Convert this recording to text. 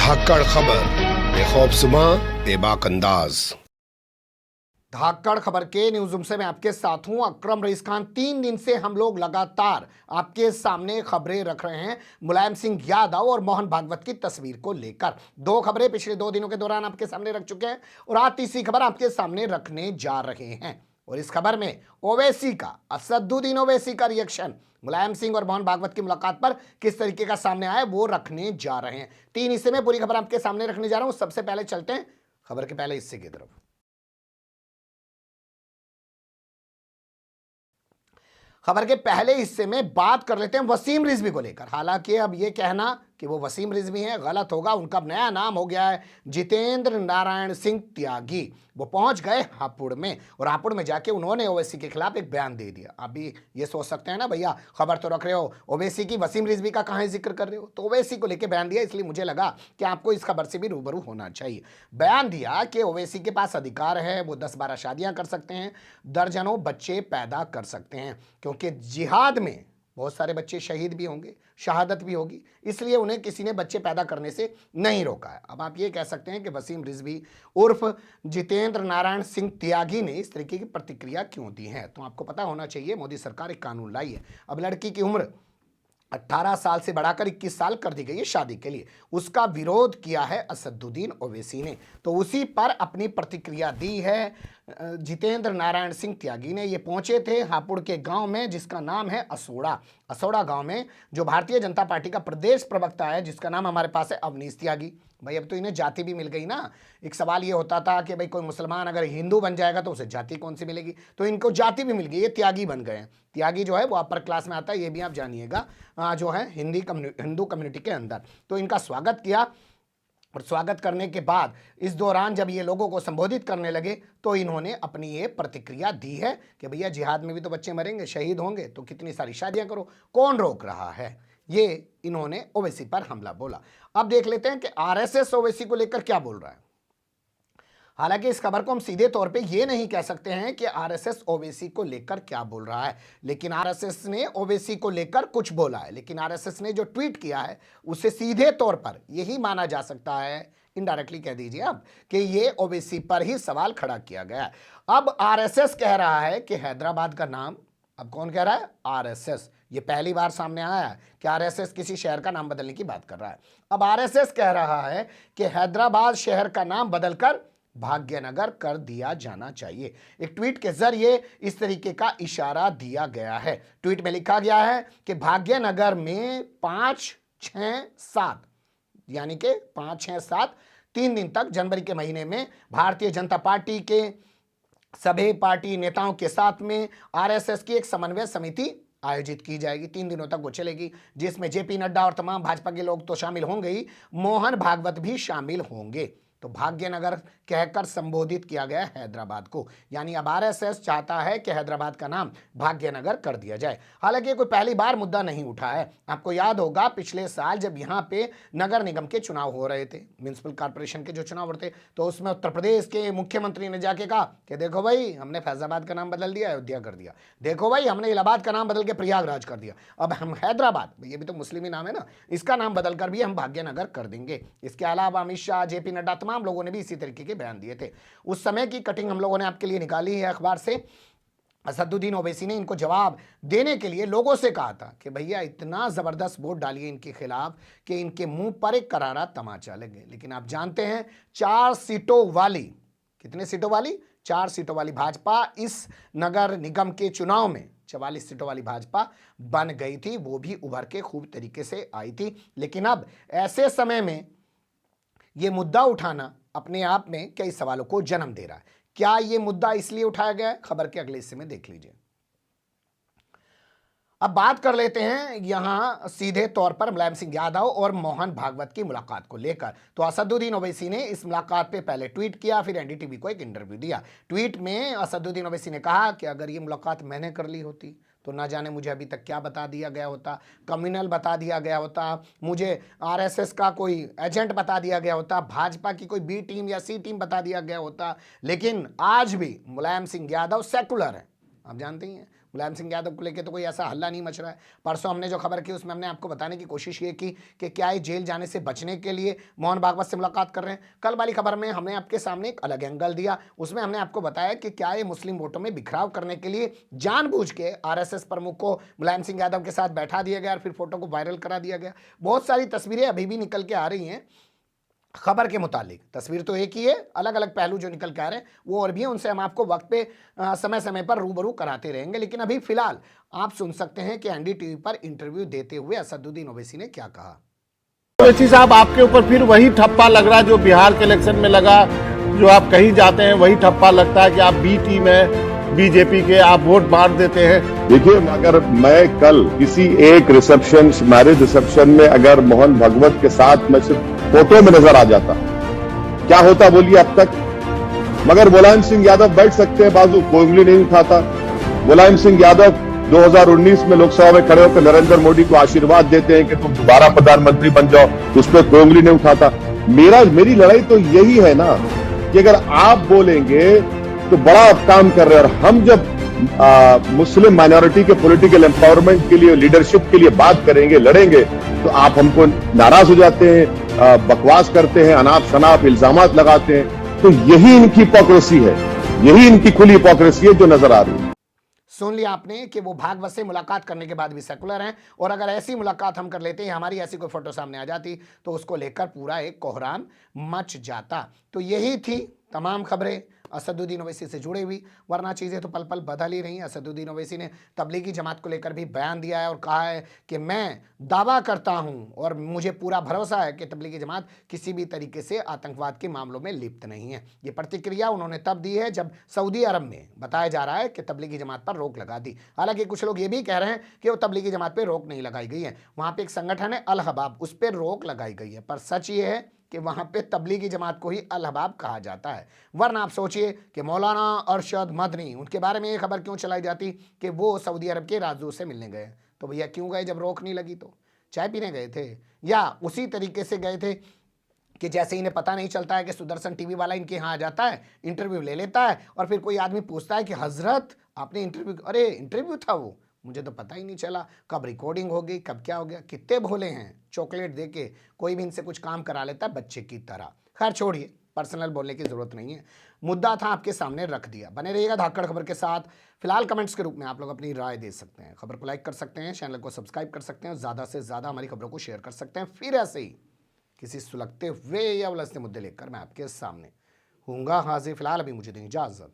धाकड़ खबर, बेखौफजुमा बेबाक अंदाज। धाकड़ खबर के न्यूज रूम से मैं आपके साथ हूं अकरम रईस खान। 3 दिन से हम लोग लगातार आपके सामने खबरें रख रहे हैं मुलायम सिंह यादव और मोहन भागवत की तस्वीर को लेकर। 2 खबरें पिछले 2 दिनों के दौरान आपके सामने रख चुके हैं और आज तीसरी खबर आपके सामने रखने जा रहे हैं। और इस खबर में ओवैसी का, असदुद्दीन ओवैसी का रिएक्शन मुलायम सिंह और मोहन भागवत की मुलाकात पर किस तरीके का सामने आया वो रखने जा रहे हैं। 3 हिस्से में पूरी खबर आपके सामने रखने जा रहा हूं। सबसे पहले चलते हैं खबर के पहले हिस्से की तरफ। खबर के पहले हिस्से में बात कर लेते हैं वसीम रिजवी को लेकर। हालांकि अब यह कहना कि वो वसीम रिजवी हैं गलत होगा। उनका अब नया नाम हो गया है जितेंद्र नारायण सिंह त्यागी। वो पहुंच गए हापुड़ में और हापुड़ में जाके उन्होंने ओवैसी के खिलाफ एक बयान दे दिया। अभी ये सोच सकते हैं ना भैया खबर तो रख रहे हो ओवैसी की, वसीम रिजवी का कहाँ जिक्र कर रहे हो। तो ओवैसी को लेकर बयान दिया, इसलिए मुझे लगा कि आपको इस खबर से भी रूबरू होना चाहिए। बयान दिया कि ओवैसी के पास अधिकार है, वो 10-12 शादियां कर सकते हैं, दर्जनों बच्चे पैदा कर सकते हैं, क्योंकि जिहाद में बहुत सारे बच्चे शहीद भी होंगे, शहादत भी होगी, इसलिए उन्हें किसी ने बच्चे पैदा करने से नहीं रोका है। अब आप ये कह सकते हैं कि वसीम रिजवी उर्फ जितेंद्र नारायण सिंह त्यागी ने इस तरीके की प्रतिक्रिया क्यों दी है। तो आपको पता होना चाहिए मोदी सरकार एक कानून लाई है। अब लड़की की उम्र 18 साल से बढ़ाकर 21 साल कर दी गई है शादी के लिए। उसका विरोध किया है असदुद्दीन ओवैसी ने, तो उसी पर अपनी प्रतिक्रिया दी है जितेंद्र नारायण सिंह त्यागी ने। ये पहुंचे थे हापुड़ के गांव में जिसका नाम है असोड़ा। असोड़ा गांव में जो भारतीय जनता पार्टी का प्रदेश प्रवक्ता है जिसका नाम हमारे पास है अवनीश त्यागी। भाई अब तो इन्हें जाति भी मिल गई ना। एक सवाल ये होता था कि भाई कोई मुसलमान अगर हिंदू बन जाएगा तो उसे जाति कौन सी मिलेगी, तो इनको जाति भी मिल गई, ये त्यागी बन गए हैं। त्यागी जो है वो अपर क्लास में आता है, ये भी आप जानिएगा, जो है हिंदू कम्युनिटी के अंदर। तो इनका स्वागत किया और स्वागत करने के बाद इस दौरान जब ये लोगों को संबोधित करने लगे तो इन्होंने अपनी ये प्रतिक्रिया दी है कि भैया जिहाद में भी तो बच्चे मरेंगे, शहीद होंगे, तो कितनी सारी शादियां करो, कौन रोक रहा है। ये इन्होंने ओवैसी पर हमला बोला। अब देख लेते हैं कि आरएसएस ओवैसी को लेकर क्या बोल रहा है। हालांकि इस खबर को हम सीधे तौर पे ये नहीं कह सकते हैं कि आरएसएस ओवैसी को लेकर क्या बोल रहा है, लेकिन आरएसएस ने ओवैसी को लेकर कुछ बोला है। लेकिन आरएसएस ने जो ट्वीट किया है उसे सीधे तौर पर यही माना जा सकता है, इनडायरेक्टली कह दीजिए अब, कि ये ओवैसी पर ही सवाल खड़ा किया गया है। अब आरएसएस कह रहा है कि हैदराबाद का नाम, अब कौन कह रहा है? आरएसएस। ये पहली बार सामने आया है कि आरएसएस किसी शहर का नाम बदलने की बात कर रहा है। अब आरएसएस कह रहा है कि हैदराबाद शहर का नाम बदलकर भाग्यनगर कर दिया जाना चाहिए। एक ट्वीट के जरिए इस तरीके का इशारा दिया गया है। ट्वीट में लिखा गया है कि भाग्यनगर में 5, 6, 7 यानी कि 5, 6, 7 3 दिन तक जनवरी के महीने में भारतीय जनता पार्टी के सभी पार्टी नेताओं के साथ में आरएसएस की एक समन्वय समिति आयोजित की जाएगी। 3 दिनों तक वो चलेगी, जिसमें जेपी नड्डा और तमाम भाजपा के लोग तो शामिल होंगे ही, मोहन भागवत भी शामिल होंगे। तो भाग्यनगर कहकर संबोधित किया गया हैदराबाद को, यानी अब आरएसएस चाहता है कि हैदराबाद का नाम भाग्यनगर कर दिया जाए। हालांकि कोई पहली बार मुद्दा नहीं उठा है। आपको याद होगा पिछले साल जब यहाँ पे नगर निगम के चुनाव हो रहे थे, म्युनिसिपल कॉर्पोरेशन के जो चुनाव होते थे, तो उसमें उत्तर प्रदेश के मुख्यमंत्री ने जाके कहा कि देखो भाई हमने फैजाबाद का नाम बदल दिया, अयोध्या कर दिया, देखो भाई हमने इलाहाबाद का नाम बदल के प्रयागराज कर दिया, अब हम हैदराबाद, ये भी तो मुस्लिम ही नाम है ना, इसका नाम बदलकर भी हम भाग्यनगर कर देंगे। इसके अलावा अमित शाह, जेपी नड्डा, तमाम लोगों ने भी इसी तरीके के बयान दिए थे। उस समय की कटिंग हम लोगों ने आपके लिए निकाली है अखबार से। असदुद्दीन ओवैसी ने इनको जवाब देने के लिए लोगों से कहा था कि भैया इतना जबरदस्त वोट डालिए इनके खिलाफ कि इनके मुंह पर एक करारा तमाचा लगे। लेकिन आप जानते हैं 4 सीटों वाली, कितने सीटों वाली? 4 सीटों वाली भाजपा इस नगर निगम के चुनाव में 44 सीटों वाली भाजपा बन गई थी, वो भी उभर के खूब तरीके से आई थी। लेकिन अब ऐसे समय में ये मुद्दा उठाना अपने आप में कई सवालों को जन्म दे रहा है। क्या ये मुद्दा इसलिए उठाया गया है? खबर के अगले हिस्से में देख लीजिए। अब बात कर लेते हैं यहां सीधे तौर पर मुलायम सिंह यादव और मोहन भागवत की मुलाकात को लेकर। तो असदुद्दीन ओवैसी ने इस मुलाकात पे पहले ट्वीट किया, फिर एनडीटीवी को एक इंटरव्यू दिया। ट्वीट में असदुद्दीन ओवैसी ने कहा कि अगर ये मुलाकात मैंने कर ली होती तो ना जाने मुझे अभी तक क्या बता दिया गया होता, कम्युनल बता दिया गया होता, मुझे आरएसएस का कोई एजेंट बता दिया गया होता, भाजपा की कोई बी टीम या सी टीम बता दिया गया होता। लेकिन आज भी मुलायम सिंह यादव सेकुलर है, आप जानते ही हैं, मुलायम सिंह यादव को लेकर तो कोई ऐसा हल्ला नहीं मच रहा है। परसों हमने जो खबर की उसमें हमने आपको बताने की कोशिश ये की कि क्या ये जेल जाने से बचने के लिए मोहन भागवत से मुलाकात कर रहे हैं। कल वाली खबर में हमने आपके सामने एक अलग एंगल दिया, उसमें हमने आपको बताया कि क्या ये मुस्लिम वोटों में बिखराव करने के लिए जानबूझ के आरएसएस प्रमुख को मुलायम सिंह यादव के साथ बैठा दिया गया और फिर फोटो को वायरल करा दिया गया। बहुत सारी तस्वीरें अभी भी निकल के आ रही हैं खबर के मुतालिक। तस्वीर तो एक ही है, अलग अलग पहलू जो निकल के आ रहे हैं वो और भी हैं, उनसे हम आपको वक्त पे समय समय पर रूबरू कराते रहेंगे। लेकिन अभी फिलहाल आप सुन सकते हैं कि एनडीटीवी पर इंटरव्यू देते हुए असदुद्दीन ओवैसी ने क्या कहा। ओवैसी साहब, आपके ऊपर फिर वही ठप्पा लग रहा है जो बिहार के इलेक्शन में लगा, जो आप कहीं जाते हैं वही ठप्पा लगता है कि आप बी टीम है बीजेपी के, आप वोट बांट देते हैं। देखिए, अगर मैं कल किसी एक रिसेप्शन, मैरिज रिसेप्शन में अगर मोहन भागवत के साथ मैं सिर्फ फोटो में नजर आ जाता, क्या होता बोलिए अब तक? मगर मुलायम सिंह यादव बैठ सकते हैं बाजू, कोई उंगली नहीं उठाता। मुलायम सिंह यादव 2019 में लोकसभा में खड़े होकर नरेंद्र मोदी को आशीर्वाद देते हैं कि तुम दोबारा प्रधानमंत्री बन जाओ, उस पर कोई उंगली नहीं उठाता। मेरी लड़ाई तो यही है ना कि अगर आप बोलेंगे तो बड़ा काम कर रहे हैं, और हम जब मुस्लिम माइनॉरिटी के पॉलिटिकल एम्पावरमेंट के लिए, लीडरशिप के लिए बात करेंगे, लड़ेंगे, तो आप हमको नाराज हो जाते हैं, बकवास करते हैं, अनाप शनाप इल्जामात लगाते हैं। तो यही इनकी हिपोक्रेसी है, यही इनकी खुली हिपोक्रेसी है जो नजर आ रही है। सुन लिया आपने कि वो भागवत से मुलाकात करने के बाद भी सेकुलर हैं, और अगर ऐसी मुलाकात हम कर लेते हैं, हमारी ऐसी कोई फोटो सामने आ जाती तो उसको लेकर पूरा एक कोहराम मच जाता। तो यही थी तमाम खबरें असदुद्दीन ओवैसी से जुड़ी हुई, वरना चीज़ें तो पल पल बदल ही रही हैं। असदुद्दीन ओवैसी ने तबलीगी जमात को लेकर भी बयान दिया है और कहा है कि मैं दावा करता हूं और मुझे पूरा भरोसा है कि तबलीगी जमात किसी भी तरीके से आतंकवाद के मामलों में लिप्त नहीं है। ये प्रतिक्रिया उन्होंने तब दी है जब सऊदी अरब में बताया जा रहा है कि तबलीगी जमात पर रोक लगा दी। हालांकि कुछ लोग ये भी कह रहे हैं कि वो तबलीगी जमात पर रोक नहीं लगाई गई है, वहाँ पर एक संगठन है अल हबाब, उस पर रोक लगाई गई है। पर सच ये है कि वहां पे तबलीगी जमात को ही अल हबाब कहा जाता है। वरना आप सोचिए कि मौलाना अरशद मदनी, उनके बारे में ये खबर क्यों चलाई जाती कि वो सऊदी अरब के राजदूत से मिलने गए। तो भैया क्यों गए जब रोक नहीं लगी? तो चाय पीने गए थे, या उसी तरीके से गए थे कि जैसे इन्हें पता नहीं चलता है कि सुदर्शन टीवी वाला इनके यहाँ आ जाता है, इंटरव्यू ले लेता है, और फिर कोई आदमी पूछता है कि हजरत आपने इंटरव्यू, अरे इंटरव्यू था वो, मुझे तो पता ही नहीं चला, कब रिकॉर्डिंग हो गई, कब क्या हो गया। कितने भोले हैं, चॉकलेट देके कोई भी इनसे कुछ काम करा लेता है बच्चे की तरह। खैर छोड़िए, पर्सनल बोलने की जरूरत नहीं है, मुद्दा था आपके सामने रख दिया। बने रहिएगा धाकड़ खबर के साथ। फिलहाल कमेंट्स के रूप में आप लोग अपनी राय दे सकते हैं, खबर को लाइक कर सकते हैं, चैनल को सब्सक्राइब कर सकते हैं, ज़्यादा से ज़्यादा हमारी खबरों को शेयर कर सकते हैं। फिर ऐसे ही किसी सुलगते हुए या उलझते मुद्दे लेकर मैं आपके सामने हूँगा हाजिर। फिलहाल अभी मुझे दें इजाज़त।